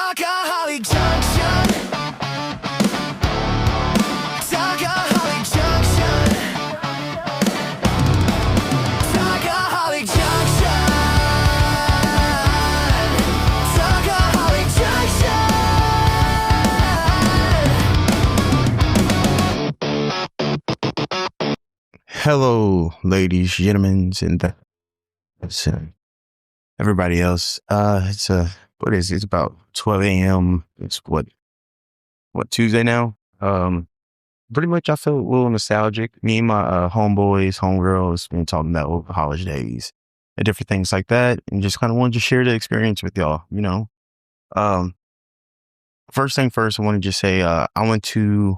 Talkaholic Junction. Talkaholic Junction. Talkaholic Junction. Talkaholic Junction. Hello, ladies, gentlemen, and everybody else. What is it? It's about 12 a.m. It's what Tuesday now? Pretty much I feel a little nostalgic. Me and my homegirls been talking about over the holidays and different things like that, and just kind of wanted to share the experience with y'all, First thing first, I want to just say I went to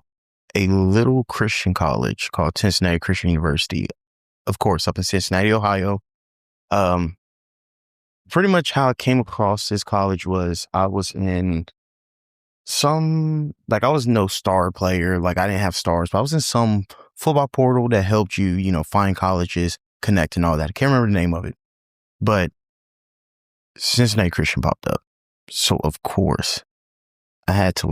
a little Christian college called Cincinnati Christian University, of course, up in Cincinnati, Ohio. Pretty much how I came across this college was I was in I was no star player, like I didn't have stars, but I was in some football portal that helped you, find colleges, connect and all that. I can't remember the name of it, but Cincinnati Christian popped up. So of course I had to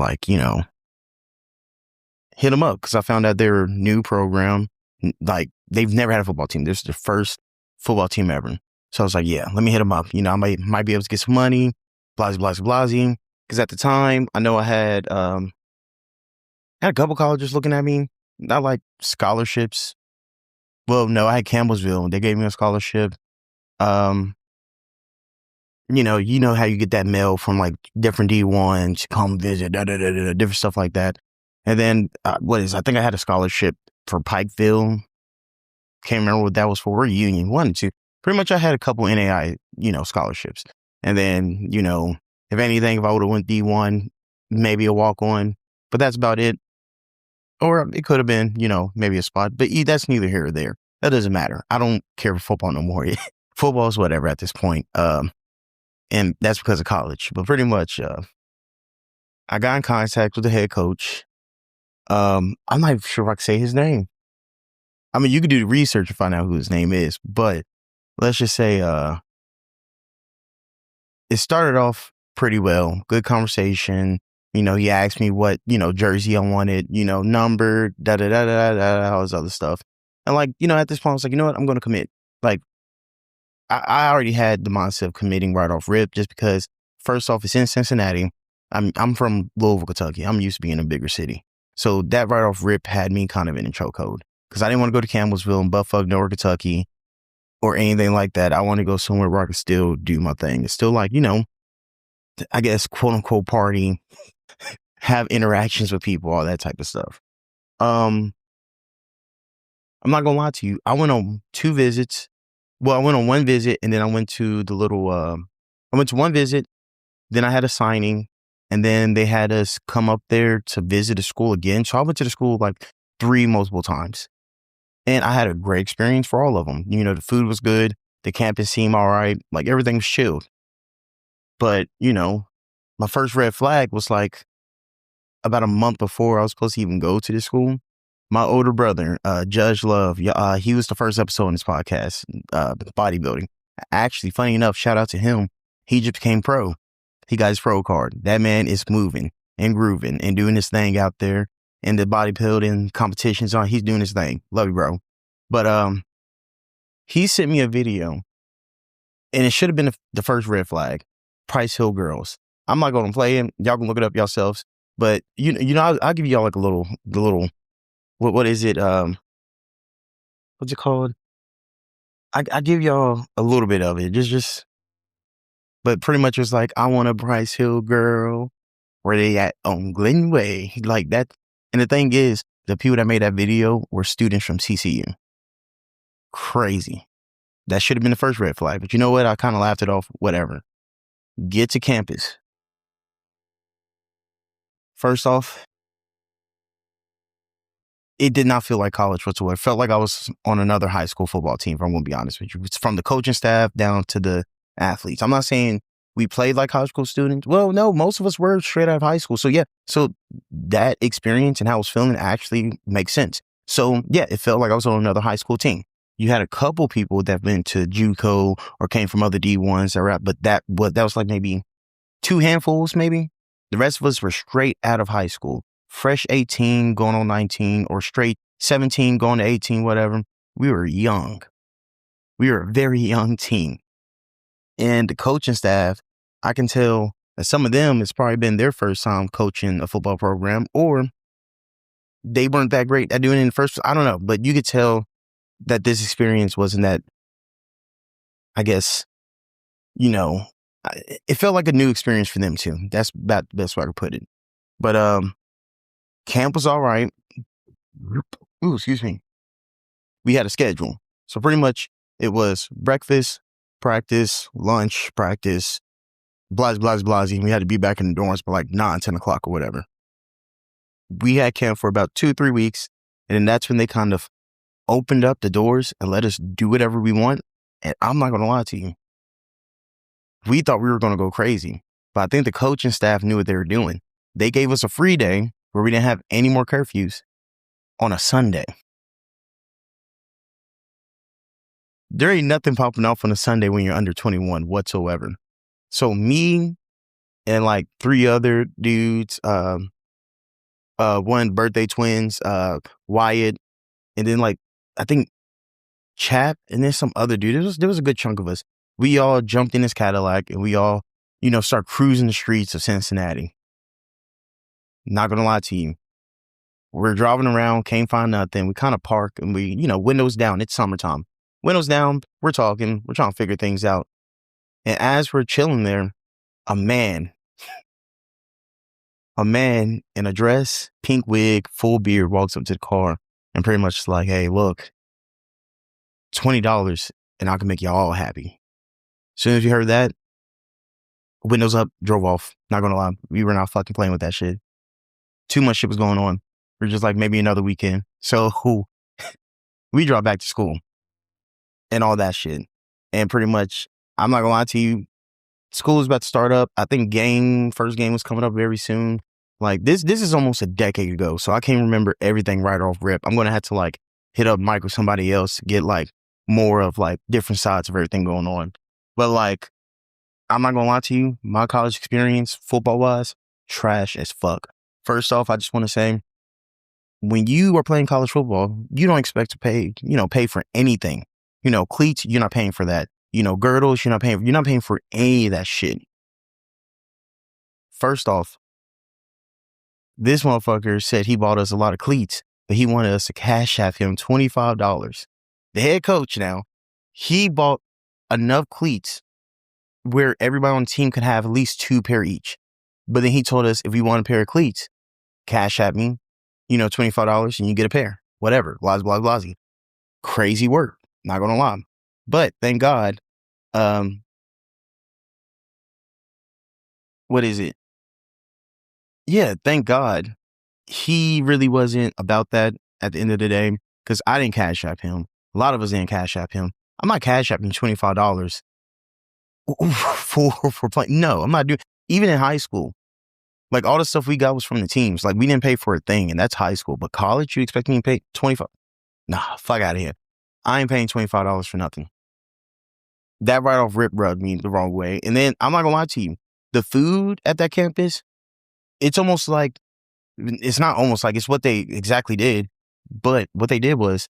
hit them up because I found out their new program, like they've never had a football team. This is the first football team ever. So I was like, yeah, let me hit them up. I might be able to get some money, blase. Because at the time, I know I had a couple colleges looking at me, not like scholarships. Well, no, I had Campbellsville. They gave me a scholarship. You know how you get that mail from like different D1s, come visit, different stuff like that. And then, I think I had a scholarship for Pikeville. Can't remember what that was for. We're Union, 1 and 2. Pretty much I had a couple NAI, scholarships. And then, if anything, if I would have went D1, maybe a walk-on. But that's about it. Or it could have been, maybe a spot. But that's neither here or there. That doesn't matter. I don't care for football no more. Football is whatever at this point. And that's because of college. But pretty much, I got in contact with the head coach. I'm not even sure if I can say his name. I mean, you could do the research and find out who his name is, but let's just say, it started off pretty well. Good conversation. He asked me what, jersey I wanted, number, all this other stuff. And at this point, I was like, you know what? I'm going to commit. Like, I already had the mindset of committing right off rip, just because first off, it's in Cincinnati. I'm from Louisville, Kentucky. I'm used to being in a bigger city. So that right off rip had me kind of in a chokehold because I didn't want to go to Campbellsville and Buttfuck, North Kentucky or anything like that. I want to go somewhere where I can still do my thing. It's still I guess, quote unquote, party, have interactions with people, all that type of stuff. I'm not going to lie to you. I went on 2 visits. Well, I went on 1 visit and then I went to I went to 1 visit. Then I had a signing. And then they had us come up there to visit the school again. So I went to the school 3 multiple times. And I had a great experience for all of them. The food was good. The campus seemed all right. Everything was chilled. But, my first red flag was about a month before I was supposed to even go to this school. My older brother, Judge Love, he was the first episode in this podcast, bodybuilding. Actually, funny enough, shout out to him. He just became pro. He got his pro card. That man is moving and grooving and doing his thing out there in the bodybuilding competitions. He's doing his thing. Love you, bro. But he sent me a video, and it should have been the first red flag. Price Hill Girls. I'm not going to play it. Y'all can look it up yourselves. But I'll give y'all the little. What is it? What's it called? I give y'all a little bit of it. Just. But pretty much it's I want a Price Hill girl. Where they at on Glenway. Like that. And the thing is, the people that made that video were students from TCU. Crazy. That should have been the first red flag. But you know what? I kind of laughed it off. Whatever. Get to campus. First off, it did not feel like college whatsoever. It felt like I was on another high school football team, if I'm going to be honest with you. It's from the coaching staff down to the athletes. I'm not saying we played like high school students. Well, no, most of us were straight out of high school. So yeah, so that experience and how I was feeling actually makes sense. So yeah, it felt like I was on another high school team. You had a couple people that went to JUCO or came from other D1s, but that was maybe 2 handfuls, maybe. The rest of us were straight out of high school, fresh 18 going on 19, or straight 17 going to 18, whatever. We were young. We were a very young team. And the coaching staff, I can tell that some of them, it's probably been their first time coaching a football program, or they weren't that great at doing it in the first. I don't know, but you could tell that this experience wasn't that, I guess, it felt like a new experience for them too. That's about the best way I could put it. But camp was all right. Ooh, excuse me. We had a schedule. So pretty much it was breakfast, practice, lunch, practice, blase. We had to be back in the dorms by like 9, 10 o'clock or whatever. We had camp for about 2-3 weeks. And then that's when they kind of opened up the doors and let us do whatever we want. And I'm not going to lie to you. We thought we were going to go crazy. But I think the coaching staff knew what they were doing. They gave us a free day where we didn't have any more curfews on a Sunday. There ain't nothing popping off on a Sunday when you're under 21 whatsoever. So me and like 3 other dudes, one birthday twins, Wyatt, and then like, I think Chap, and then some other dude. There was a good chunk of us. We all jumped in this Cadillac and we all, start cruising the streets of Cincinnati. Not gonna lie to you. We're driving around, can't find nothing. We kind of park and we, windows down. It's summertime. Windows down, we're talking, we're trying to figure things out. And as we're chilling there, a man in a dress, pink wig, full beard, walks up to the car and pretty much is like, hey, look, $20 and I can make y'all all happy. As soon as you heard that, windows up, drove off. Not gonna lie, we were not fucking playing with that shit. Too much shit was going on. We're just like, maybe another weekend. So we drove back to school and all that shit. And pretty much, I'm not gonna lie to you, school is about to start up. I think first game was coming up very soon. Like this is almost a decade ago. So I can't remember everything right off rip. I'm gonna have to like hit up Mike or somebody else to get like more of like different sides of everything going on. But like, I'm not gonna lie to you, my college experience, football wise, trash as fuck. First off, I just want to say, when you are playing college football, you don't expect to pay for anything. Cleats, you're not paying for that. Girdles, you're not paying for any of that shit. First off, this motherfucker said he bought us a lot of cleats, but he wanted us to cash app him $25. The head coach now, he bought enough cleats where everybody on the team could have at least 2 pair each. But then he told us if we want a pair of cleats, cash at me, $25 and you get a pair. Whatever. Blase. Crazy work. Not gonna lie. But thank God, what is it? Yeah, thank God he really wasn't about that at the end of the day, because I didn't cash app him. A lot of us didn't cash app him. I'm not cash apping $25 for playing. No, I'm not doing. Even in high school, like all the stuff we got was from the teams. Like we didn't pay for a thing, and that's high school. But college, you expect me to pay $25? Nah, fuck out of here. I ain't paying $25 for nothing. That right off rip rubbed me the wrong way. And then I'm not gonna lie to you, the food at that campus, it's almost like, it's not almost like, it's what they exactly did. But what they did was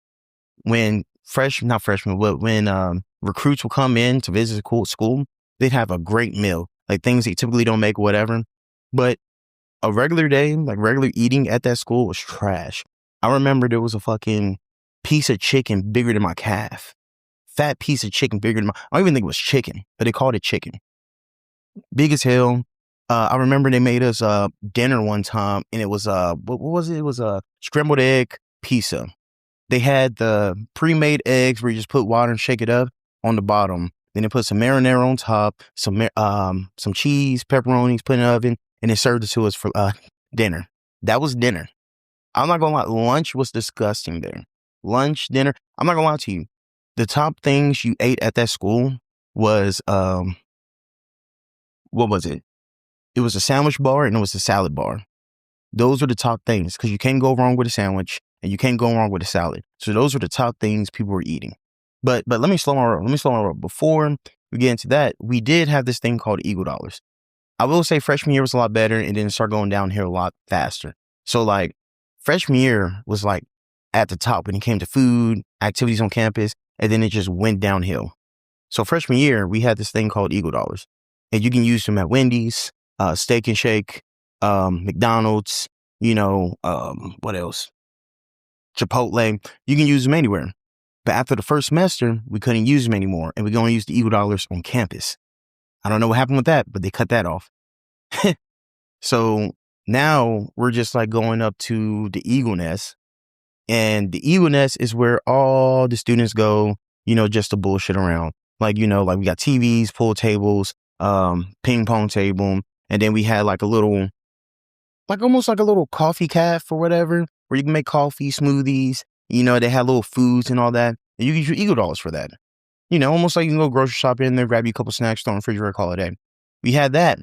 when when recruits will come in to visit school, they'd have a great meal, like things they typically don't make, whatever. But a regular day, like regular eating at that school was trash. I remember there was a fucking piece of chicken bigger than my calf. Fat piece of chicken bigger than I don't even think it was chicken, but they called it chicken. Big as hell. I remember they made us dinner one time, and it was what was it? It was a scrambled egg pizza. They had the pre-made eggs where you just put water and shake it up on the bottom. Then they put some marinara on top, some cheese, pepperonis, put in the oven, and they served it to us for dinner. That was dinner. I'm not gonna lie, lunch was disgusting there. Lunch, dinner. I'm not gonna lie to you. The top things you ate at that school was what was it? It was a sandwich bar and it was a salad bar. Those were the top things because you can't go wrong with a sandwich and you can't go wrong with a salad. So those were the top things people were eating. But let me slow my roll. Before we get into that, we did have this thing called Eagle Dollars. I will say freshman year was a lot better, and then it started going downhill a lot faster. So like freshman year was like at the top when it came to food, activities on campus, and then it just went downhill. So freshman year, we had this thing called Eagle Dollars, and you can use them at Wendy's, Steak and Shake, McDonald's, what else? Chipotle. You can use them anywhere. But after the first semester, we couldn't use them anymore, and we could only use the Eagle Dollars on campus. I don't know what happened with that, but they cut that off. So now we're just like going up to the Eagle Nest, and the Eagle Nest is where all the students go, just to bullshit around. Like, like we got TVs, pool tables, ping pong table, and then we had like a little, like almost like a little coffee cafe or whatever, where you can make coffee, smoothies, they had little foods and all that. And you can use your Eagle Dollars for that. Almost like you can go grocery shopping in there, grab you a couple snacks, throw in the refrigerator, call it a day. We had that.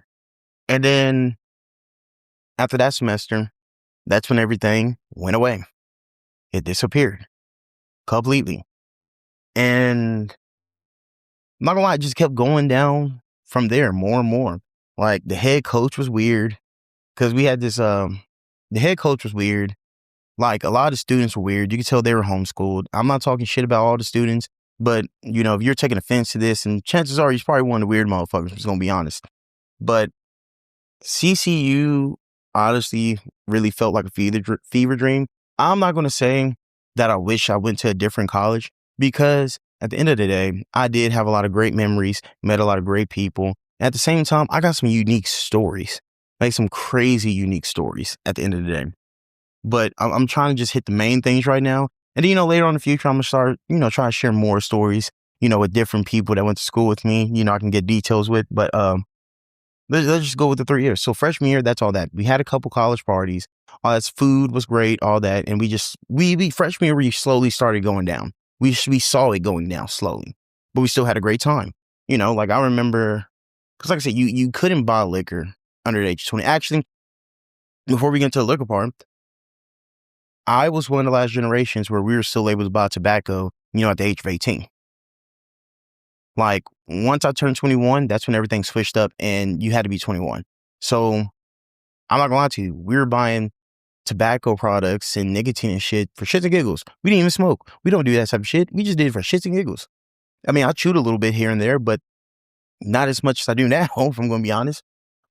And then after that semester, that's when everything went away. It disappeared completely. And I'm not gonna lie, it just kept going down from there more and more. Like the head coach was weird because we had this, the head coach was weird. Like a lot of students were weird. You could tell they were homeschooled. I'm not talking shit about all the students, but if you're taking offense to this, and chances are he's probably one of the weird motherfuckers, I'm just gonna be honest. But CCU honestly really felt like a fever dream. I'm not gonna say that I wish I went to a different college, because at the end of the day, I did have a lot of great memories, met a lot of great people. And at the same time, I got some unique stories, like some crazy unique stories at the end of the day. But I'm trying to just hit the main things right now. And then, later on in the future, I'm going to start, trying to share more stories, with different people that went to school with me, I can get details with. But let's just go with the 3 years. So freshman year, that's all that. We had a couple college parties. All that food was great, all that. And we freshman year, we slowly started going down. We saw it going down slowly, but we still had a great time. Like I remember, because like I said, you couldn't buy liquor under the age of 20. Actually, before we get into the liquor part, I was one of the last generations where we were still able to buy tobacco, at the age of 18. Like once I turned 21, that's when everything switched up and you had to be 21. So I'm not gonna lie to you, we were buying tobacco products and nicotine and shit for shits and giggles. We didn't even smoke. We don't do that type of shit. We just did it for shits and giggles. I mean, I chewed a little bit here and there, but not as much as I do now, if I'm gonna be honest.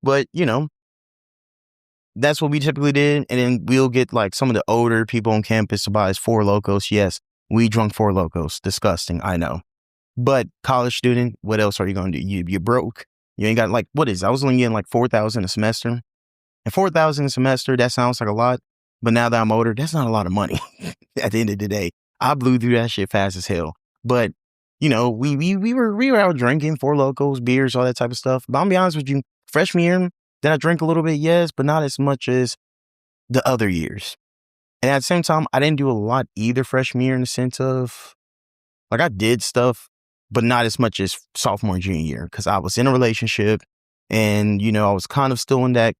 But that's what we typically did. And then we'll get like some of the older people on campus to buy us Four Locos. Yes, we drunk Four Locos. Disgusting, I know. But college student, what else are you going to do? You broke. You ain't got like, what is it? I was only getting like $4,000 a semester. And $4,000 a semester, that sounds like a lot. But now that I'm older, that's not a lot of money at the end of the day. I blew through that shit fast as hell. But, we were out drinking Four Locos, beers, all that type of stuff. But I'll be honest with you, freshman year, did I drink a little bit? Yes, but not as much as the other years. And at the same time, I didn't do a lot either freshman year in the sense of, like I did stuff, but not as much as sophomore and junior year, because I was in a relationship and, I was kind of still in that,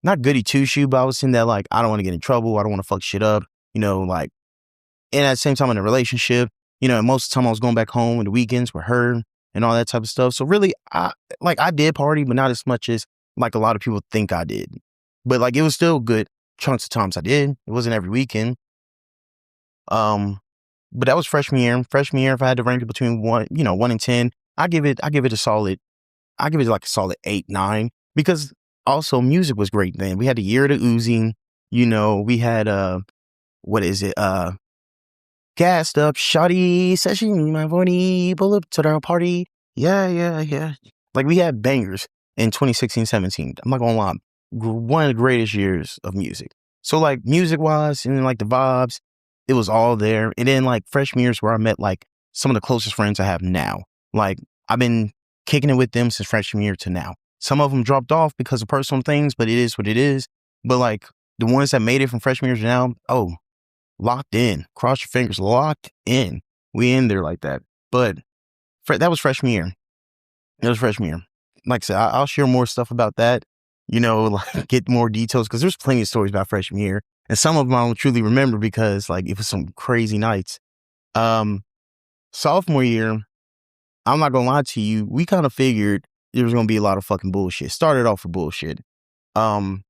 not goody two-shoe, but I was in that, like, I don't want to get in trouble. I don't want to fuck shit up, like, and at the same time in a relationship, and most of the time I was going back home on the weekends with her and all that type of stuff. So really, I did party, but not as much as, like, a lot of people think I did. But, like, it was still good chunks of times I did. It wasn't every weekend. But that was freshman year. Freshman year, if I had to rank it between 1 and 10, I give it like a solid 8, 9, because also music was great then. We had the Year of the Uzi, we had, what is it? Gassed up, shawty, session, my body, pull up to our party. Yeah. Like we had bangers in 2016, 17. I'm not gonna lie, one of the greatest years of music. So like music wise and then like the vibes, it was all there. And then like freshman years where I met like some of the closest friends I have now. Like I've been kicking it with them since freshman year to now. Some of them dropped off because of personal things, but it is what it is. But like the ones that made it from freshman year to now, locked in. Cross your fingers, locked in. We in there like that. But that was freshman year. It was freshman year. Like I said, I'll share more stuff about that, like get more details, because there's plenty of stories about freshman year. And some of them I don't truly remember because like it was some crazy nights. Sophomore year, I'm not gonna lie to you, we kind of figured there was gonna be a lot of fucking bullshit. Started off with bullshit. And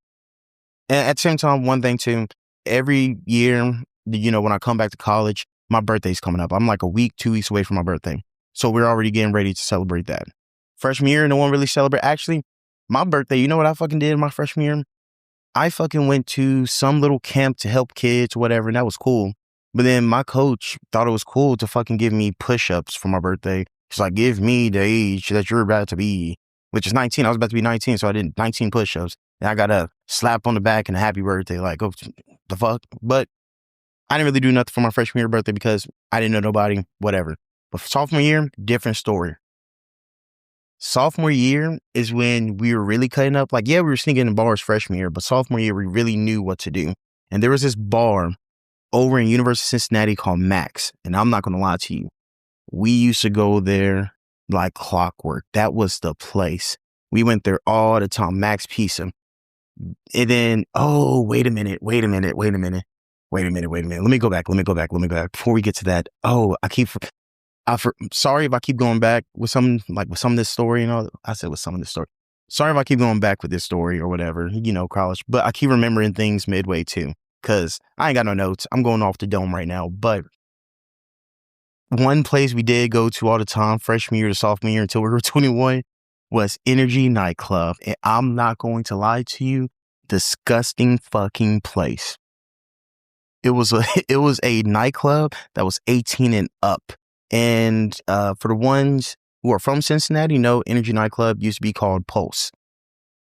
at the same time, one thing too, every year, when I come back to college, my birthday's coming up. I'm like a week, 2 weeks away from my birthday. So we're already getting ready to celebrate that. Freshman year, no one really celebrate. Actually, my birthday, you know what I fucking did my freshman year? I fucking went to some little camp to help kids, whatever, and that was cool. But then my coach thought it was cool to fucking give me push-ups for my birthday. He's like, give me the age that you're about to be, which is 19. I was about to be 19, so I did 19 push-ups. And I got a slap on the back and a happy birthday. Like, oh, the fuck? But I didn't really do nothing for my freshman year birthday because I didn't know nobody, whatever. But for sophomore year, different story. Sophomore year is when we were really cutting up. Like, yeah, we were sneaking in bars freshman year, but sophomore year, we really knew what to do. And there was this bar over in University of Cincinnati called Max. And I'm not going to lie to you. We used to go there like clockwork. That was the place. We went there all the time, Max Pizza. And then, oh, wait a minute. Let me go back. Before we get to that, sorry if I keep going back with some of this story, I said with some of this story. Sorry if I keep going back with this story or whatever, college, but I keep remembering things midway too, because I ain't got no notes. I'm going off the dome right now. But one place we did go to all the time, freshman year to sophomore year until we were 21, was Energy Nightclub. And I'm not going to lie to you, disgusting fucking place. It was a nightclub that was 18 and up. And for the ones who are from Cincinnati, Energy Nightclub used to be called Pulse.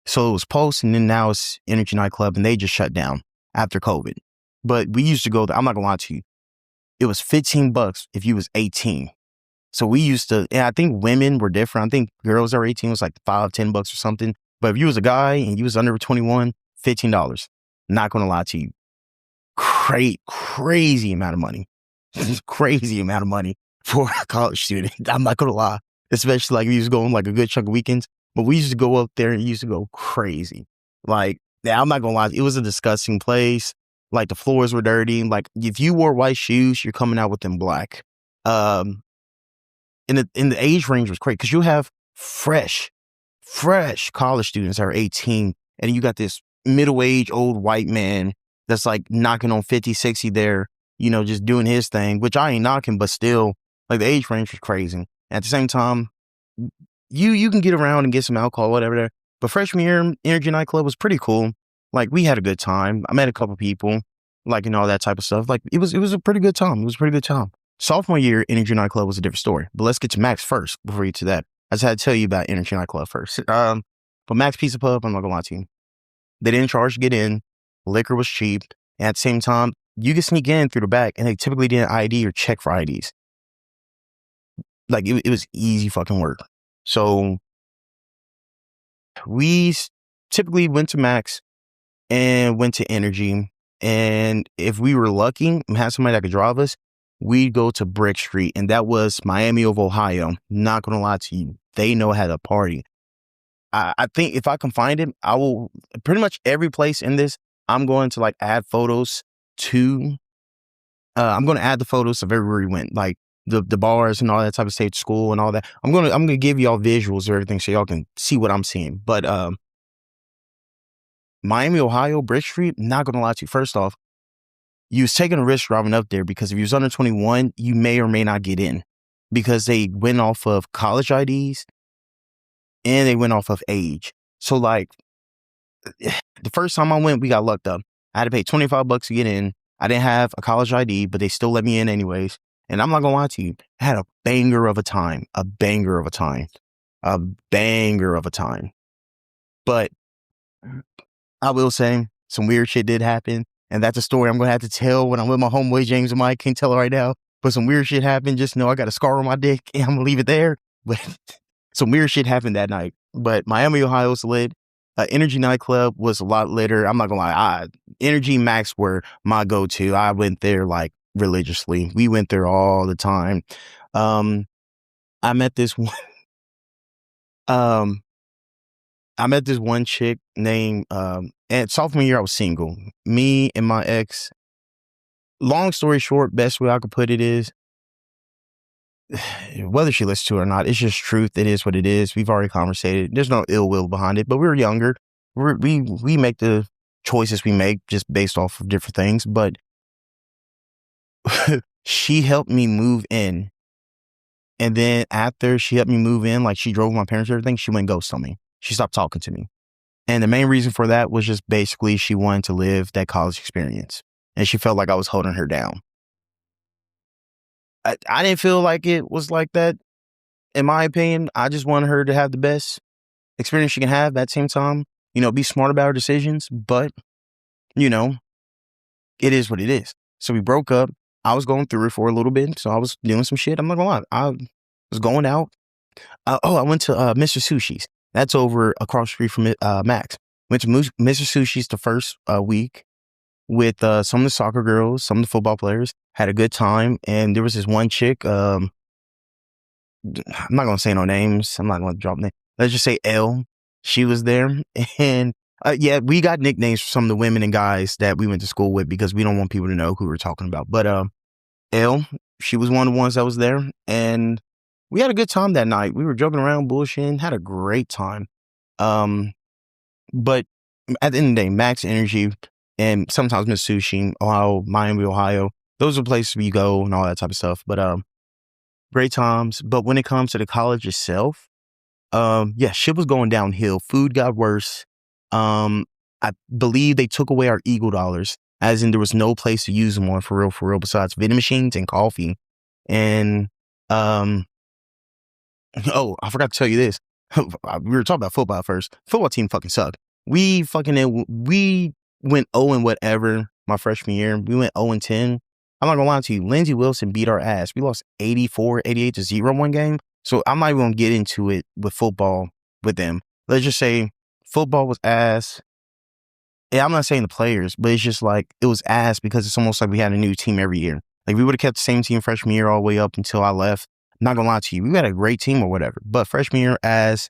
So it was Pulse, and then now it's Energy Nightclub, and they just shut down after COVID. But we used to go there. I'm not gonna lie to you. It was $15 if you was 18. So we used to, and I think women were different. I think girls that were 18 was like $5-10 or something. But if you was a guy and you was under 21, $15. Not gonna lie to you. Crazy amount of money. Crazy amount of money for a college student. I'm not gonna lie. Especially like we used to go on like a good chunk of weekends. But we used to go up there and it used to go crazy. Like, I'm not gonna lie, it was a disgusting place. Like the floors were dirty. Like if you wore white shoes, you're coming out with them black. And the age range was great because you have fresh college students that are 18, and you got this middle-aged old white man that's like knocking on 50, 60 there, just doing his thing, which I ain't knocking, but still, like the age range was crazy. At the same time, you can get around and get some alcohol, whatever there. But freshman year, Energy Nightclub was pretty cool. Like we had a good time. I met a couple people, like, all that type of stuff. Like it was a pretty good time. Sophomore year, Energy Nightclub was a different story. But let's get to Max first before we get to that. I just had to tell you about Energy Nightclub first. But Max Pizza Pub, I'm not gonna lie to you. They didn't charge to get in. Liquor was cheap. And at the same time, you could sneak in through the back, and they typically didn't ID or check for IDs. Like it was easy fucking work. So we typically went to Max and went to Energy. And if we were lucky and had somebody that could drive us, we'd go to Brick Street. And that was Miami of Ohio. Not going to lie to you. They know how to party. I think if I can find it, I will pretty much every place in this, I'm going to like add photos to, I'm going to add the photos of everywhere we went. Like the bars and all that type of state school and all that. I'm going to give y'all visuals or everything so y'all can see what I'm seeing. But, Miami, Ohio, Brick Street, not going to lie to you. First off, you was taking a risk driving up there because if you was under 21, you may or may not get in because they went off of college IDs and they went off of age. So like the first time I went, we got lucked up. I had to pay $25 to get in. I didn't have a college ID, but they still let me in anyways. And I'm not going to lie to you. I had a banger of a time. But I will say some weird shit did happen. And that's a story I'm going to have to tell when I'm with my homeboy, James and Mike. Can't tell it right now. But some weird shit happened. Just know I got a scar on my dick and I'm going to leave it there. But some weird shit happened that night. But Miami, Ohio's lit. Energy Nightclub was a lot later. I'm not going to lie. Energy Max were my go-to. I went there like religiously. We went there all the time. I met this one. I met this one chick named, and sophomore year I was single. Me and my ex, long story short, best way I could put it is, whether she listens to it or not, it's just truth. It is what it is. We've already conversated. There's no ill will behind it, but we're younger. We make the choices we make just based off of different things. But she helped me move in. And then after she helped me move in, like she drove my parents and everything, she went ghost on me. She stopped talking to me. And the main reason for that was just basically she wanted to live that college experience. And she felt like I was holding her down. I didn't feel like it was like that. In my opinion, I just wanted her to have the best experience she can have at the same time. Be smart about her decisions. But, it is what it is. So we broke up. I was going through it for a little bit. So I was doing some shit. I'm not gonna lie. I was going out. I went to Mr. Sushi's. That's over across the street from Max. Went to Mr. Sushi's the first week with some of the soccer girls, some of the football players. Had a good time. And there was this one chick. I'm not going to say no names. I'm not going to drop names. Let's just say L. She was there. And we got nicknames for some of the women and guys that we went to school with because we don't want people to know who we're talking about. But L, she was one of the ones that was there. And we had a good time that night. We were joking around, bullshitting, had a great time. But at the end of the day, Max Energy and sometimes Miss Sushi, Ohio, Miami, Ohio, those are places we go and all that type of stuff. But great times. But when it comes to the college itself, shit was going downhill. Food got worse. I believe they took away our Eagle dollars, as in there was no place to use them on for real, besides vending machines and coffee. And I forgot to tell you this. We were talking about football first. Football team fucking sucked. We went 0 and whatever my freshman year. We went 0 and 10. I'm not gonna lie to you. Lindsey Wilson beat our ass. We lost 88-0 one game. So I'm not even gonna get into it with football with them. Let's just say football was ass. Yeah, I'm not saying the players, but it's just like it was ass because it's almost like we had a new team every year. Like we would have kept the same team freshman year all the way up until I left. Not gonna lie to you, we had a great team or whatever. But freshman year, as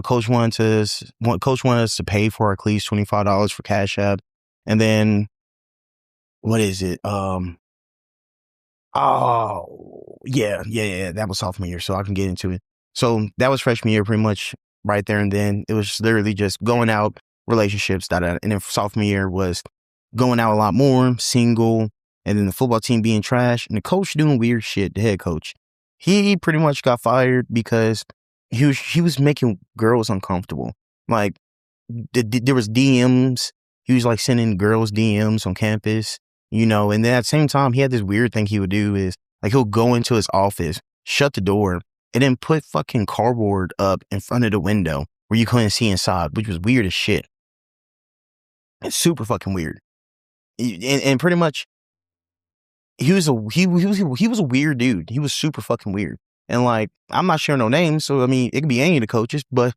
coach wanted us to pay for our cleats, $25 for Cash App, and then what is it? That was sophomore year, so I can get into it. So that was freshman year, pretty much right there and then. It was literally just going out, relationships, and then sophomore year was going out a lot more, single, and then the football team being trash, and the coach doing weird shit. The head coach, he pretty much got fired because he was making girls uncomfortable. Like there was DMs. He was like sending girls DMs on campus, and then at the same time, he had this weird thing he would do is like he'll go into his office, shut the door, and then put fucking cardboard up in front of the window where you couldn't see inside, which was weird as shit. It's super fucking weird. And pretty much he was a weird dude. He was super fucking weird. And like, I'm not sharing no names, so I mean, it could be any of the coaches, but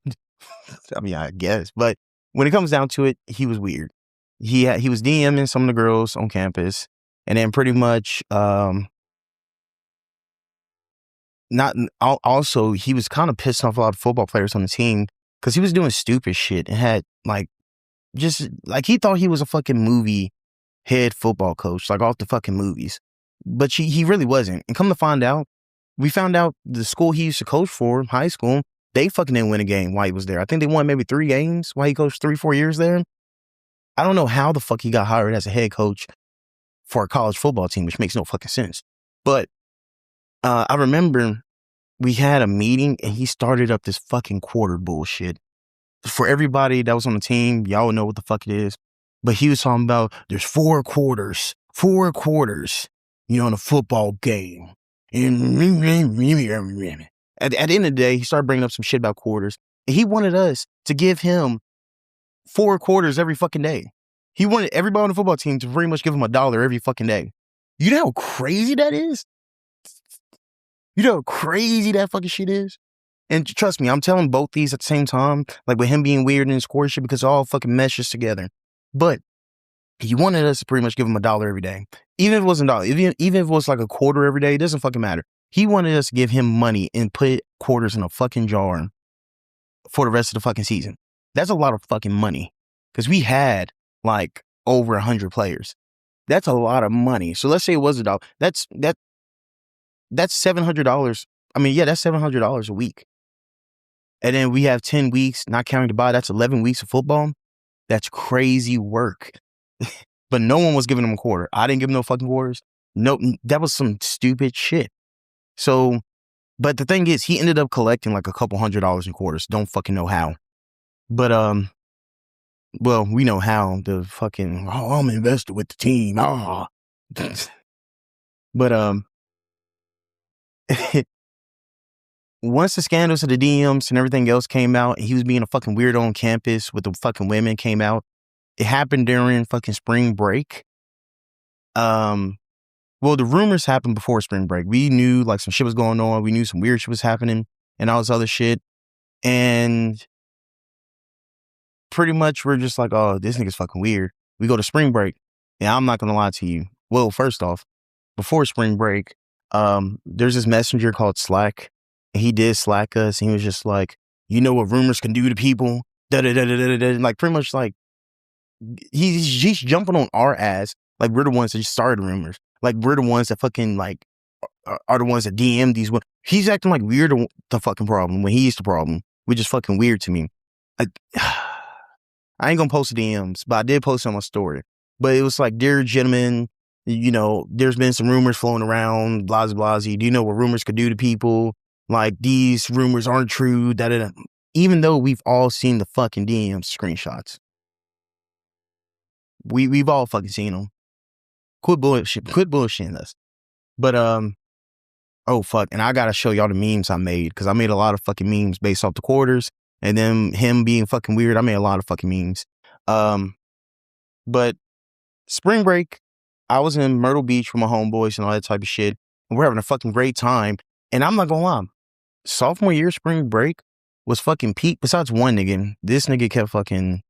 I mean, I guess. But when it comes down to it, he was weird. He was DMing some of the girls on campus, and then pretty much also he was kind of pissed off a lot of football players on the team because he was doing stupid shit and had like just like he thought he was a fucking movie head football coach, like off the fucking movies, but he really wasn't. And come to find out, we found out the school he used to coach for, high school, they fucking didn't win a game while he was there. I think they won maybe 3 games while he coached 3-4 years there. I don't know how the fuck he got hired as a head coach for a college football team, which makes no fucking sense. But I remember we had a meeting and he started up this fucking quarter bullshit. For everybody that was on the team, y'all know what the fuck it is. But he was talking about there's 4 quarters, in a football game. At the end of the day, he started bringing up some shit about quarters. And he wanted us to give him 4 quarters every fucking day. He wanted everybody on the football team to pretty much give him $1 every fucking day. You know how crazy that is? You know how crazy that fucking shit is? And trust me, I'm telling both these at the same time, like with him being weird and his core shit, because it all fucking meshes together. But he wanted us to pretty much give him $1 every day. Even if it wasn't $1, even if it was like a quarter every day, it doesn't fucking matter. He wanted us to give him money and put quarters in a fucking jar for the rest of the fucking season. That's a lot of fucking money. Because we had like over 100 players. That's a lot of money. So let's say it was $1. that's $700. I mean, yeah, that's $700 a week. And then we have 10 weeks, not counting the bye. That's 11 weeks of football. That's crazy work. But no one was giving him a quarter. I didn't give him no fucking quarters. No, that was some stupid shit. So, but the thing is, he ended up collecting like a couple $100 in quarters. Don't fucking know how. But, well, we know how. The fucking, oh, I'm invested with the team. Ah. But, once the scandals of the DMs and everything else came out, and he was being a fucking weirdo on campus with the fucking women came out, it happened during fucking spring break. Well, the rumors happened before spring break. We knew like some shit was going on. We knew some weird shit was happening and all this other shit. And pretty much we're just like, oh, this nigga's fucking weird. We go to spring break. And I'm not gonna lie to you. Well, first off, before spring break, there's this messenger called Slack. And he did Slack us. And he was just like, you know what rumors can do to people? Da-da-da-da-da-da. Like pretty much like he's jumping on our ass. Like we're the ones that just started rumors. Like we're the ones that fucking like are the ones that DM these ones. He's acting like we're the fucking problem when he's the problem, which is fucking weird to me. I ain't gonna post the DMs, but I did post it on my story. But it was like, dear gentlemen, you know, there's been some rumors flowing around, blah, blah, blah. Do you know what rumors could do to people? Like, these rumors aren't true, da-da-da. Even though we've all seen the fucking DMs screenshots. We've all fucking seen them. Quit bullshitting us. But, oh, fuck. And I gotta show y'all the memes I made, because I made a lot of fucking memes based off the quarters. And then him being fucking weird, I made a lot of fucking memes. But spring break, I was in Myrtle Beach with my homeboys and all that type of shit. And we're having a fucking great time. And I'm not gonna lie, sophomore year spring break was fucking peak. Besides one nigga, this nigga kept fucking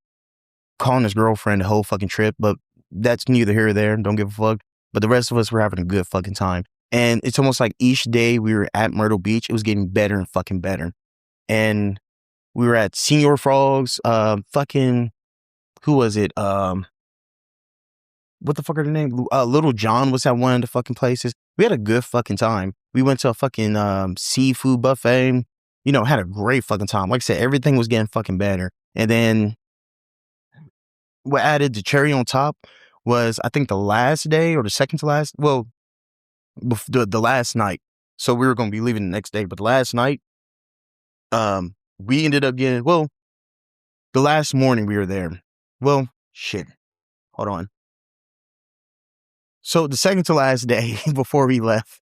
calling his girlfriend the whole fucking trip. But that's neither here or there. Don't give a fuck. But the rest of us were having a good fucking time. And it's almost like each day we were at Myrtle Beach, it was getting better and fucking better. And we were at Senior Frogs, fucking, who was it? What the fuck are the name? Little John was at one of the fucking places. We had a good fucking time. We went to a fucking seafood buffet. You know, had a great fucking time. Like I said, everything was getting fucking better. And then what added the cherry on top was, I think, the last day or the second to last, well, the last night. So we were going to be leaving the next day. But the last night, we ended up getting, well, the last morning we were there. Well, shit. Hold on. So the second to last day before we left,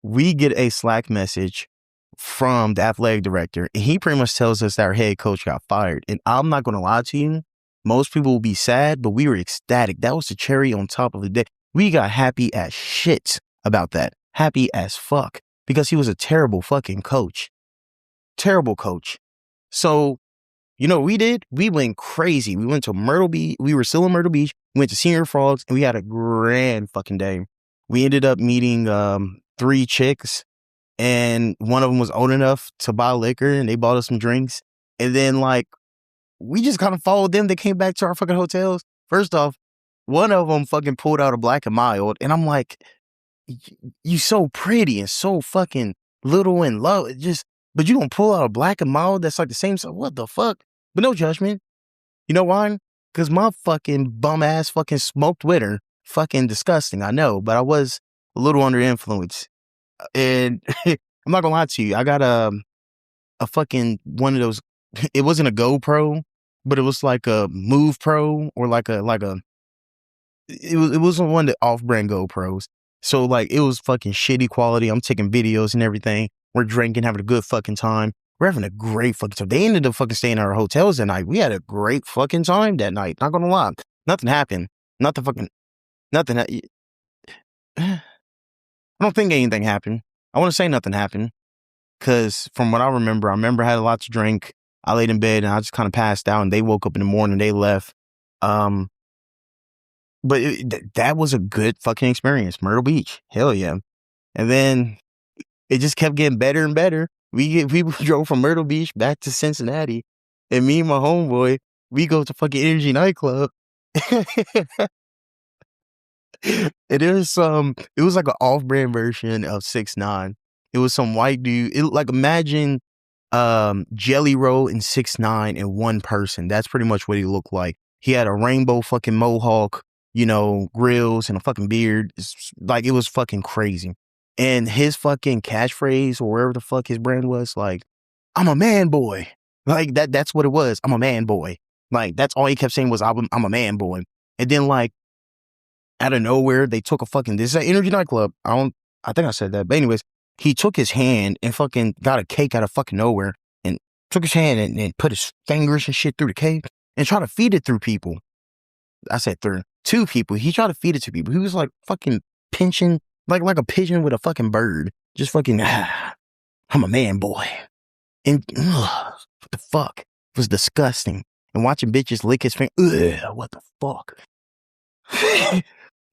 we get a Slack message from the athletic director. And he pretty much tells us that our head coach got fired. And I'm not going to lie to you. Most people will be sad, but we were ecstatic. That was the cherry on top of the day. We got happy as shit about that. Happy as fuck. Because he was a terrible fucking coach. Terrible coach. So, you know what we did? We went crazy. We went to Myrtle Beach. We were still in Myrtle Beach. We went to Senior Frogs, and we had a grand fucking day. We ended up meeting 3 chicks, and one of them was old enough to buy liquor, and they bought us some drinks. And then, like, we just kind of followed them. They came back to our fucking hotels. First off, one of them fucking pulled out a Black and Mild, and I'm like, you so pretty and so fucking little and low. But you don't pull out a Black and Mild that's like the same stuff. What the fuck? But no judgment. You know why? Because my fucking bum ass fucking smoked with her. Fucking disgusting, I know. But I was a little under influence. And I'm not gonna lie to you. I got a fucking one of those. It wasn't a GoPro, but it was like a Move Pro or it wasn't one of the off-brand GoPros. So like it was fucking shitty quality. I'm taking videos and everything. We're drinking, having a good fucking time. We're having a great fucking time. They ended up fucking staying at our hotels that night. We had a great fucking time that night. Not gonna lie. Nothing happened. Nothing. I don't think anything happened. I want to say nothing happened. Because from what I remember I had a lot to drink. I laid in bed and I just kind of passed out, and they woke up in the morning. They left. But that was a good fucking experience. Myrtle Beach. Hell yeah. And then it just kept getting better and better. We drove from Myrtle Beach back to Cincinnati, and me and my homeboy, we go to fucking Energy nightclub. It is some. It was like an off-brand version of 6ix9ine. It was some white dude. It like imagine Jelly Roll and 6ix9ine in one person. That's pretty much what he looked like. He had a rainbow fucking mohawk, grills and a fucking beard. Like it was fucking crazy. And his fucking catchphrase or wherever the fuck his brand was, like, I'm a man boy. Like that's what it was. I'm a man boy. Like that's all he kept saying was I'm a man boy. And then like out of nowhere, they took this is an Energy nightclub. I think I said that. But anyways, he took his hand and fucking got a cake out of fucking nowhere and took his hand and put his fingers and shit through the cake and tried to feed it through people. I said through 2 people. He tried to feed it to people. He was like fucking pinching like a pigeon with a fucking bird. Just fucking, I'm a man boy. And what the fuck? It was disgusting. And watching bitches lick his finger, what the fuck?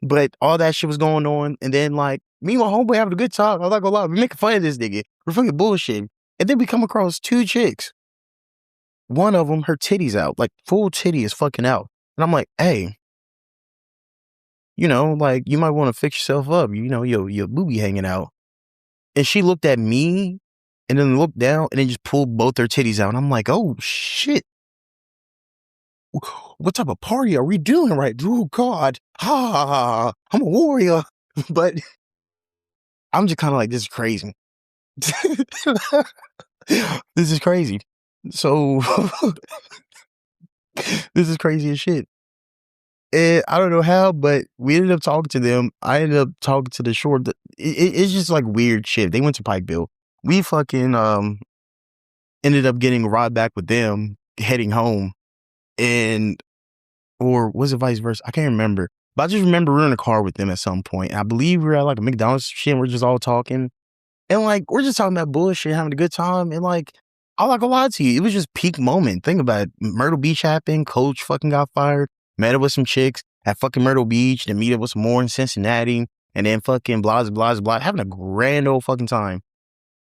But all that shit was going on. And then like, me and my homeboy having a good time. I'm not gonna lie, we making fun of this nigga. We're fucking bullshit. And then we come across 2 chicks. One of them, her titties out, like full titty is fucking out. And I'm like, hey, like you might want to fix yourself up. Your boobie hanging out. And she looked at me and then looked down and then just pulled both their titties out. And I'm like, oh shit. What type of party are we doing right? Oh God. Ha, I'm a warrior. But I'm just kind of like, this is crazy. This is crazy. So this is crazy as shit. And I don't know how, but we ended up talking to them. I ended up talking to the short. It's just like weird shit. They went to Pikeville. We fucking ended up getting a ride back with them, heading home. Or was it vice versa? I can't remember. But I just remember we were in a car with them at some point. I believe we were at like a McDonald's shit and we're just all talking. And like, we're just talking about bullshit, having a good time. And like, I'm not gonna lie to you, it was just peak moment. Think about it. Myrtle Beach happened. Coach fucking got fired. Met up with some chicks at fucking Myrtle Beach. Then meet up with some more in Cincinnati. And then fucking blah, blah, blah. Having a grand old fucking time.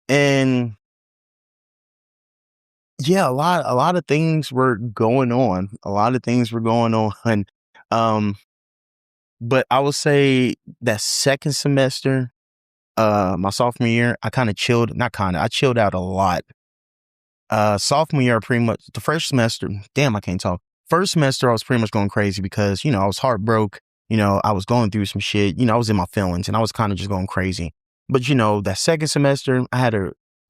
And yeah, a lot of things were going on. A lot of things were going on. But I would say that second semester, my sophomore year, I kind of chilled. I chilled out a lot. Sophomore year, pretty much the first semester. Damn, I can't talk. First semester, I was pretty much going crazy because I was heartbroken. I was going through some shit. I was in my feelings and I was kind of just going crazy. But that second semester, I had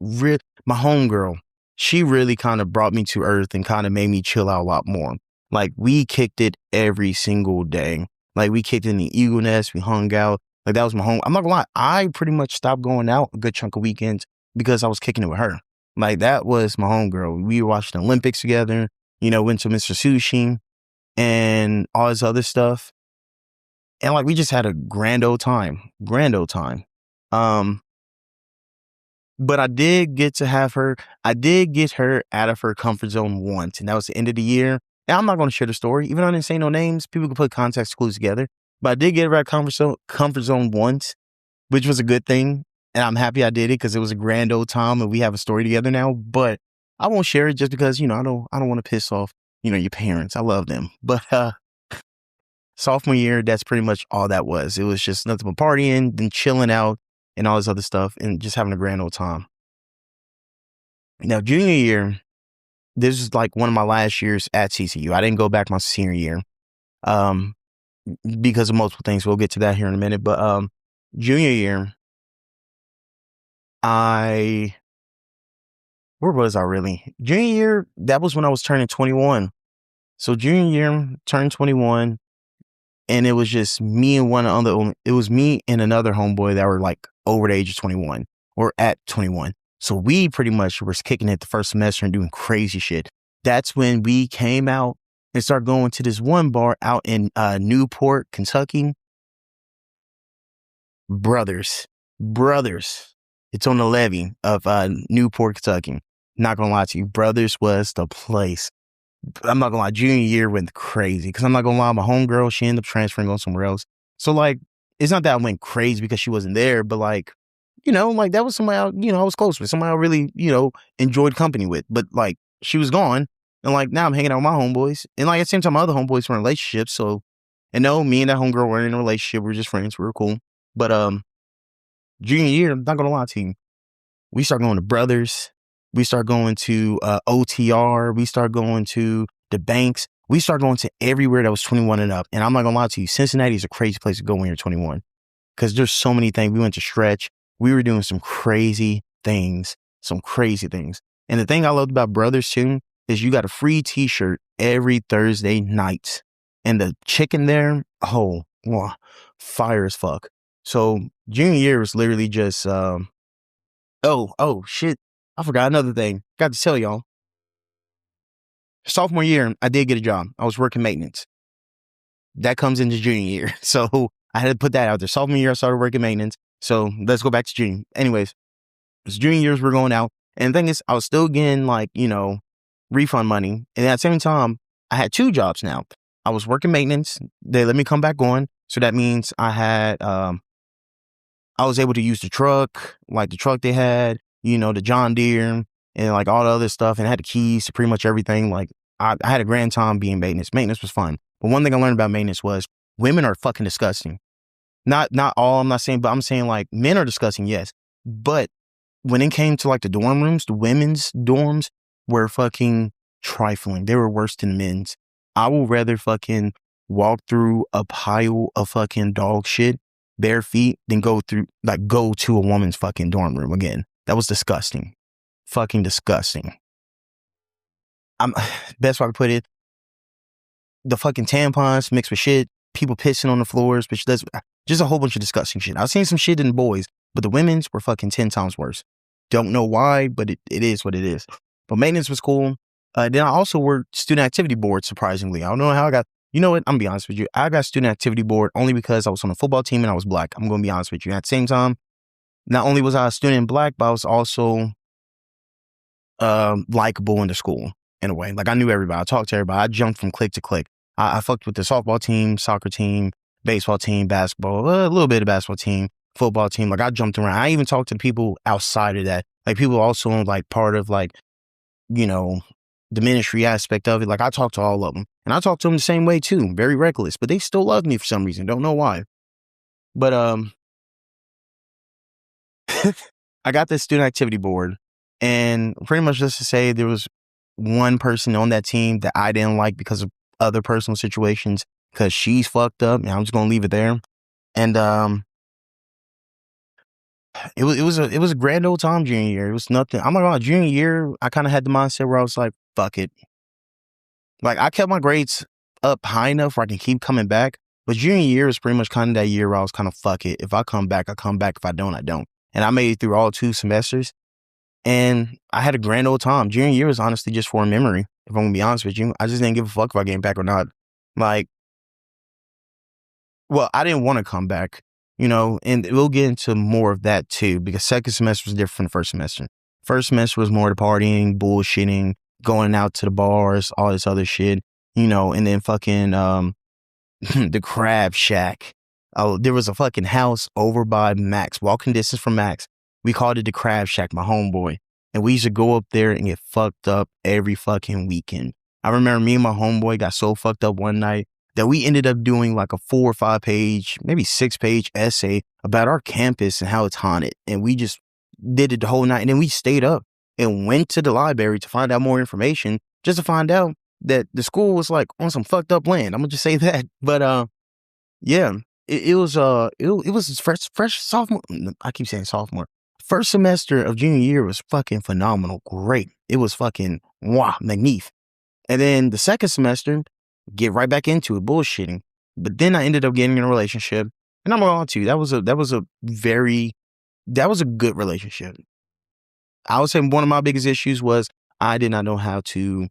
my homegirl. She really kind of brought me to earth and kind of made me chill out a lot more. Like we kicked it every single day. Like we kicked it in the Eagle Nest. We hung out. Like that was my home. I'm not gonna lie. I pretty much stopped going out a good chunk of weekends because I was kicking it with her. Like that was my homegirl. We watched the Olympics together. Went to Mr. Sushi and all this other stuff. And like we just had a grand old time. But I did get to have her. I did get her out of her comfort zone once, and that was the end of the year. Now I'm not going to share the story, even though I didn't say no names. People can put context clues together. But I did get her out of comfort zone once, which was a good thing, and I'm happy I did it because it was a grand old time, and we have a story together now. But I won't share it just because I don't want to piss off your parents. I love them, but sophomore year, that's pretty much all that was. It was just nothing but partying, then chilling out, and all this other stuff, and just having a grand old time. Now, junior year, this is like one of my last years at CCU. I didn't go back my senior year because of multiple things. We'll get to that here in a minute. But junior year, where was I really? Junior year, that was when I was turning 21. So junior year, turned 21, and it was just me and it was me and another homeboy that were like over the age of 21 or at 21. So we pretty much were kicking it the first semester and doing crazy shit. That's when we came out and started going to this one bar out in Newport, Kentucky. Brothers. It's on the levee of Newport, Kentucky. Not gonna lie to you, Brothers was the place. I'm not gonna lie, junior year went crazy. Because I'm not gonna lie, my homegirl, she ended up transferring on somewhere else. So like, it's not that I went crazy because she wasn't there, but like, like that was somebody I was close with, somebody I really, enjoyed company with. But like, she was gone, and like now I'm hanging out with my homeboys, and like at the same time, my other homeboys were in relationships, so And no, me and that homegirl weren't in a relationship. We were just friends. We were cool. But junior year, I'm not gonna lie to you. We start going to Brothers. We start going to OTR. We start going to the banks. We start going to everywhere that was 21 and up. And I'm not gonna lie to you, Cincinnati is a crazy place to go when you're 21 because there's so many things. We went to Stretch. We were doing some crazy things. And the thing I loved about Brothers too is you got a free T-shirt every Thursday night, and the chicken there, oh, wow, fire as fuck. So junior year was literally just oh shit, I forgot another thing. Got to tell y'all. Sophomore year, I did get a job. I was working maintenance. That comes into junior year. So I had to put that out there. Sophomore year, I started working maintenance. So let's go back to junior. Anyways, it's junior years, we're going out. And the thing is, I was still getting like, refund money. And at the same time, I had 2 jobs now. I was working maintenance. They let me come back on. So that means I had, I was able to use the truck, like the truck they had, the John Deere and like all the other stuff. And I had the keys to pretty much everything. Like I had a grand time being maintenance. Maintenance was fun. But one thing I learned about maintenance was women are fucking disgusting. Not all, I'm not saying, but I'm saying like men are disgusting, yes. But when it came to like the dorm rooms, the women's dorms were fucking trifling. They were worse than men's. I would rather fucking walk through a pile of fucking dog shit bare feet than go to a woman's fucking dorm room again. That was disgusting. Fucking disgusting. Best way I could put it, the fucking tampons mixed with shit, people pissing on the floors, which does just a whole bunch of disgusting shit. I've seen some shit in the boys, but the women's were fucking 10 times worse. Don't know why, but it is what it is. But maintenance was cool. Then I also worked student activity board, surprisingly. I don't know how I got, you know what, I'm gonna be honest with you. I got student activity board only because I was on a football team and I was black. I'm gonna be honest with you. At the same time, not only was I a student black, but I was also likable in the school in a way. Like I knew everybody. I talked to everybody. I jumped from clique to clique. I fucked with the softball team, soccer team, baseball team, basketball, a little bit of basketball team, football team. Like I jumped around. I even talked to people outside of that. Like people also like part of like, the ministry aspect of it. Like I talked to all of them. And I talked to them the same way too. Very reckless. But they still love me for some reason. Don't know why. But I got this student activity board. And pretty much just to say there was one person on that team that I didn't like because of other personal situations, because she's fucked up, and I'm just gonna leave it there. And it was a grand old time junior year. It was nothing. I'm not gonna lie, junior year, I kind of had the mindset where I was like, fuck it. Like I kept my grades up high enough where I can keep coming back. But junior year was pretty much kind of that year where I was kind of fuck it. If I come back, I come back. If I don't, I don't. And I made it through all 2 semesters. And I had a grand old time. Junior year was honestly just for a memory. If I'm gonna be honest with you, I just didn't give a fuck if I came back or not. Like, well, I didn't want to come back, and we'll get into more of that too, because second semester was different from the first semester. First semester was more the partying, bullshitting, going out to the bars, all this other shit, and then fucking, the Crab Shack. Oh, there was a fucking house over by Max, walking distance from Max. We called it the Crab Shack, my homeboy. And we used to go up there and get fucked up every fucking weekend. I remember me and my homeboy got so fucked up one night that we ended up doing like a 4 or 5 page, maybe 6 page essay about our campus and how it's haunted. And we just did it the whole night. And then we stayed up and went to the library to find out more information, just to find out that the school was like on some fucked up land. I'm gonna just say that. But yeah, it was fresh sophomore. I keep saying sophomore. First semester of junior year was fucking phenomenal. Great. It was fucking magnificent. And then the second semester, get right back into it, bullshitting. But then I ended up getting in a relationship, and I'm going to. That was a good relationship. I would say one of my biggest issues was I did not know how to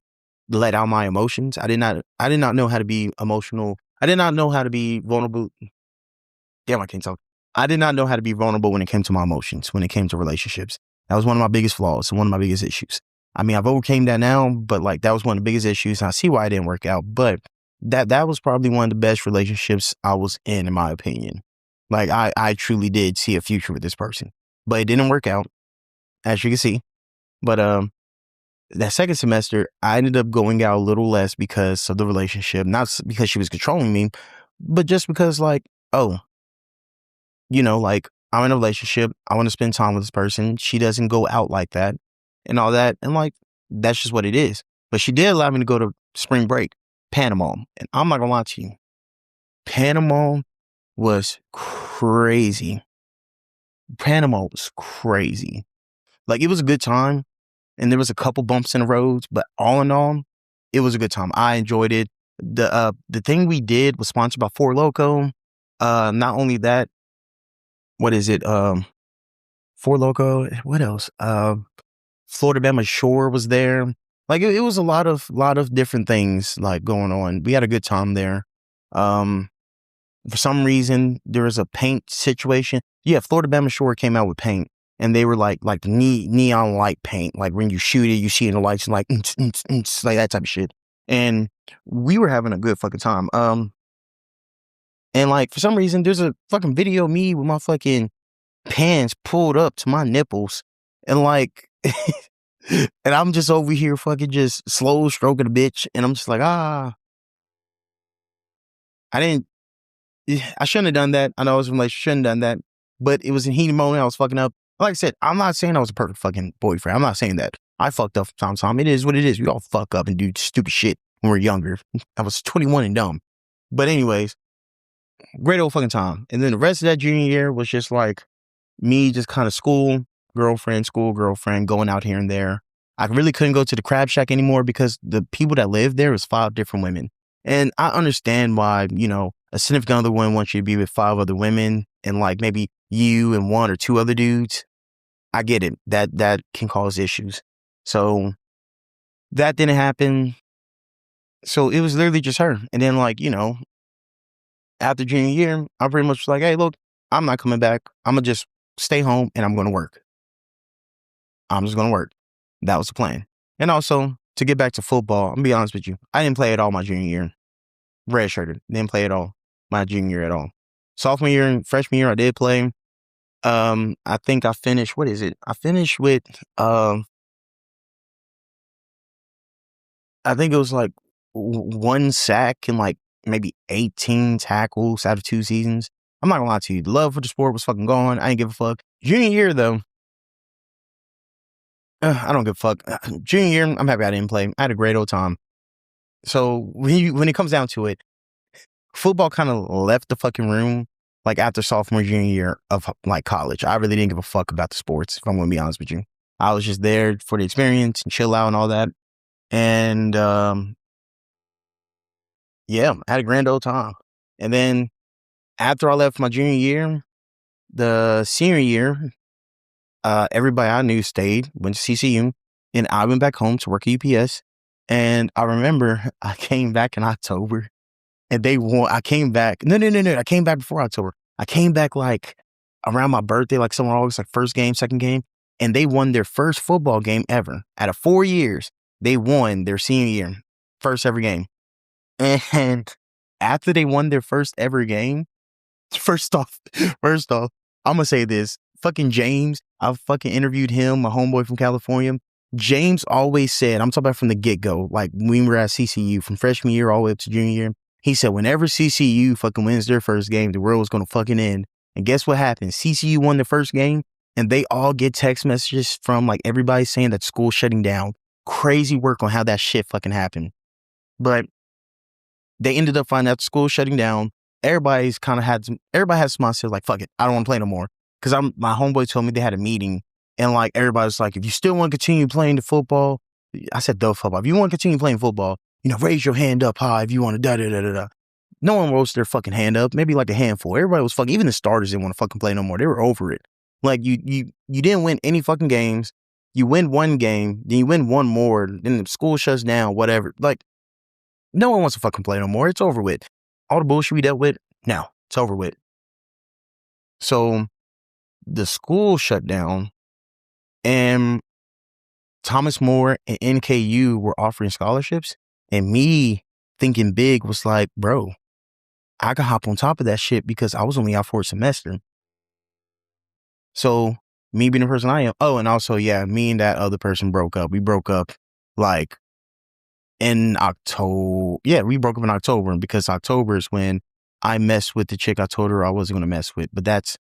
let out my emotions. I did not know how to be emotional. I did not know how to be vulnerable. Damn, I can't talk. I did not know how to be vulnerable when it came to my emotions, when it came to relationships. That was one of my biggest flaws and one of my biggest issues. I mean, I've overcame that now, but like that was one of the biggest issues. And I see why it didn't work out, but that was probably one of the best relationships I was in my opinion. Like I truly did see a future with this person, but it didn't work out, as you can see. But that second semester, I ended up going out a little less because of the relationship, not because she was controlling me, But just because, like, oh, you know, like, I'm in a relationship, I want to spend time with this person. She doesn't go out like that and all that. And, like, that's just what it is. But she did allow me to go to spring break, Panama. And I'm not going to lie to you. Panama was crazy. Panama was crazy. Like, it was a good time. And there was a couple bumps in the roads. But all in all, it was a good time. I enjoyed it. The thing we did was sponsored by Four Loko. Not only that, what is it? Four Loko. What else? Florida Bama Shore was there. Like it was a lot of different things like going on. We had a good time there. For some reason there was a paint situation. Yeah, Florida Bama Shore came out with paint, and they were like neon light paint. Like when you shoot it, you see in the lights and like like that type of shit. And we were having a good fucking time. And like for some reason there's a fucking video of me with my fucking pants pulled up to my nipples, and like and I'm just over here fucking just slow stroking a bitch, and I'm just like, I shouldn't have done that. I know I was in a relationship, shouldn't have done that, but it was a heated moment. I was fucking up. Like I said, I'm not saying I was a perfect fucking boyfriend. I'm not saying that. I fucked up from time to time. It is what it is. We all fuck up and do stupid shit when we're younger. I was 21 and dumb. But anyways, great old fucking time. And then the rest of that junior year was just like me just kind of school girlfriend, going out here and there. I really couldn't go to the crab shack anymore because the people that lived there was 5 different women. And I understand why, you know, a significant other one wants you to be with 5 other women and like maybe you and 1 or 2 other dudes. I get it. That can cause issues. So that didn't happen. So it was literally just her. And then like, you know, after junior year, I pretty much was like, hey, look, I'm not coming back. I'm going to just stay home and I'm going to work. I'm just going to work. That was the plan. And also, to get back to football, I'm going to be honest with you. I didn't play at all my junior year. Redshirted. Didn't play at all my junior year at all. Sophomore year and freshman year, I did play. I think I finished, what is it? I finished with, I think it was like 1 sack and like maybe 18 tackles out of 2 seasons. I'm not going to lie to you. The love for the sport was fucking gone. I didn't give a fuck. Junior year, though, I don't give a fuck. Junior year, I'm happy I didn't play. I had a great old time. So when it comes down to it, football kind of left the fucking room like after sophomore, junior year of like college. I really didn't give a fuck about the sports, if I'm going to be honest with you. I was just there for the experience and chill out and all that. And yeah, I had a grand old time. And then after I left my junior year, the senior year, everybody I knew stayed, went to CCU, and I went back home to work at UPS. And I remember I came back in October, and they won. I came back. No. I came back before October. I came back like around my birthday, like somewhere August, like first game, second game. And they won their first football game ever. Out of 4 years, they won their senior year, first ever game. And after they won their first ever game, first off, I'm going to say this. Fucking James, I fucking interviewed him, my homeboy from California. James always said, I'm talking about from the get-go, like when we were at CCU, from freshman year all the way up to junior year, he said whenever CCU fucking wins their first game, the world was going to fucking end. And guess what happened? CCU won the first game, and they all get text messages from like everybody saying that school's shutting down. Crazy work on how that shit fucking happened. But they ended up finding out the school shutting down. Everybody has some mindset like, fuck it, I don't want to play no more. Because my homeboy told me they had a meeting, and like everybody's like, if you still want to continue playing the football, I said the football. If you want to continue playing football, you know, raise your hand up high if you want to da-da-da-da-da. No one rose their fucking hand up, maybe like a handful. Everybody was fucking, even the starters didn't want to fucking play no more. They were over it. Like you didn't win any fucking games. You win 1 game, then you win 1 more, then the school shuts down, whatever. Like, no one wants to fucking play no more. It's over with. All the bullshit we dealt with, no, it's over with. So the school shut down, and Thomas More and NKU were offering scholarships, and me thinking big was like, bro, I could hop on top of that shit because I was only out for a semester. So me being the person I am, oh, and also, yeah, me and that other person broke up. We broke up like in October. Yeah, we broke up in October, because October is when I messed with the chick I told her I wasn't gonna mess with. But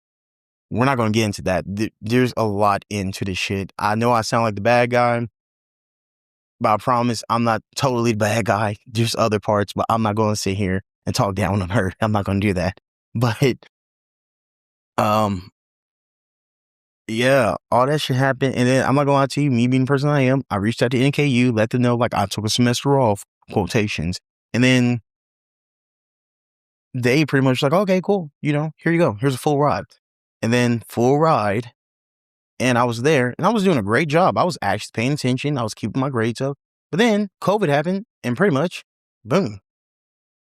we're not gonna get into that. There's a lot into this shit. I know I sound like the bad guy, but I promise I'm not totally the bad guy. There's other parts, but I'm not gonna sit here and talk down on her. I'm not gonna do that. But yeah, all that shit happened. And then I'm not gonna lie to you, me being the person I am, I reached out to NKU, let them know like I took a semester off, quotations. And then they pretty much like, okay, cool. Here you go. Here's a full ride. And then full ride. And I was there and I was doing a great job. I was actually paying attention. I was keeping my grades up. But then COVID happened and pretty much, boom,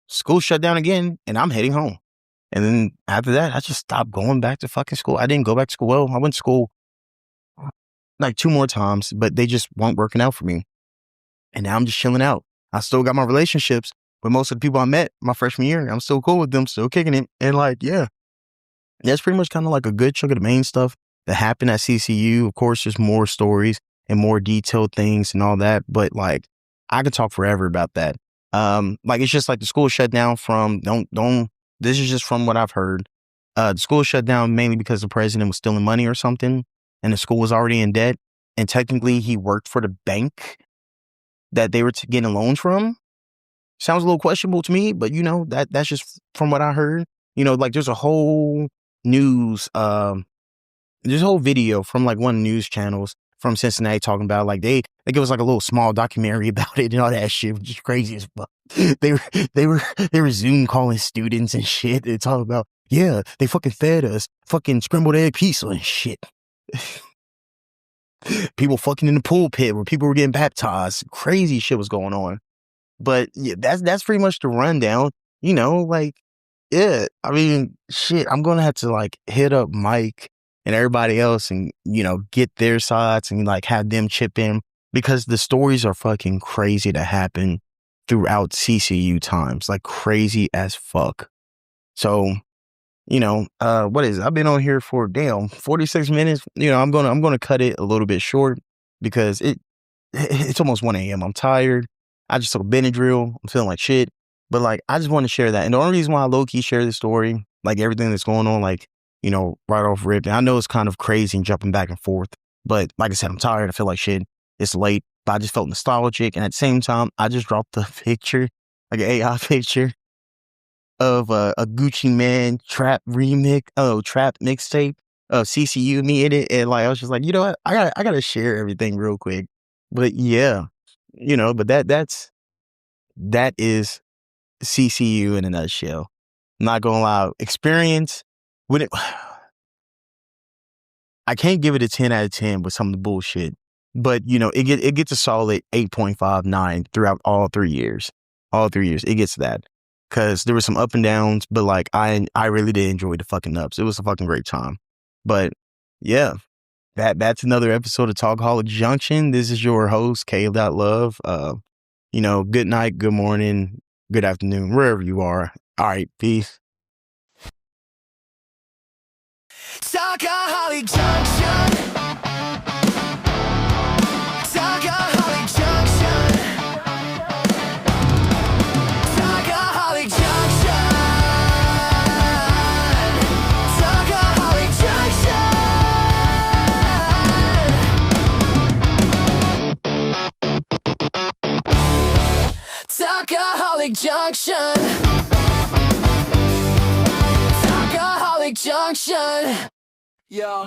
school shut down again and I'm heading home. And then after that, I just stopped going back to fucking school. I didn't go back to school. Well, I went to school like 2 more times, but they just weren't working out for me. And now I'm just chilling out. I still got my relationships with most of the people I met my freshman year. I'm still cool with them, still kicking it. And like, yeah, that's pretty much kind of like a good chunk of the main stuff that happened at CCU. Of course, there's more stories and more detailed things and all that. But like, I could talk forever about that. Like, it's just like the school shut down from, this is just from what I've heard. The school shut down mainly because the president was stealing money or something, and the school was already in debt. And technically, he worked for the bank that they were getting loans from. Sounds a little questionable to me, but that's just from what I heard. Like there's a whole there's a whole video from like one of the news channels from Cincinnati talking about like they give us like a little small documentary about it and all that shit, which is crazy as fuck. They were Zoom calling students and shit. They talk about, yeah, they fucking fed us fucking scrambled egg pizza and shit. People fucking in the pulpit where people were getting baptized. Crazy shit was going on. But yeah, that's pretty much the rundown. Like, yeah, I mean, shit, I'm gonna have to like hit up Mike and everybody else and, get their sides and like have them chip in because the stories are fucking crazy to happen throughout CCU times, like crazy as fuck. So, what is it? I've been on here for 46 minutes. I'm gonna cut it a little bit short because it's almost 1 a.m. I'm tired. I just took a Benadryl. I'm feeling like shit. But like, I just want to share that. And the only reason why I low-key share this story, like everything that's going on, like, right off rip. And I know it's kind of crazy and jumping back and forth. But like I said, I'm tired. I feel like shit. It's late. But I just felt nostalgic. And at the same time, I just dropped a picture, like an AI picture of a Gucci Man trap mixtape of CCU, me in it. And like, I was just like, you know what? I gotta share everything real quick. But yeah. But that is CCU in a nutshell. I'm not gonna lie, experience when I can't give it a 10 out of 10 with some of the bullshit, but it gets a solid 8.59 throughout all 3 years. All 3 years, it gets that because there were some up and downs, but like I really did enjoy the fucking ups. It was a fucking great time. But yeah. That's another episode of Talkaholic Junction. This is your host, Cave.Love. Good night, good morning, good afternoon, wherever you are. All right, peace. Talkaholic Junction. Talkaholic Junction. Talkaholic Junction. Talkaholic Junction. Talkaholic Junction. Talkaholic Junction. Yo.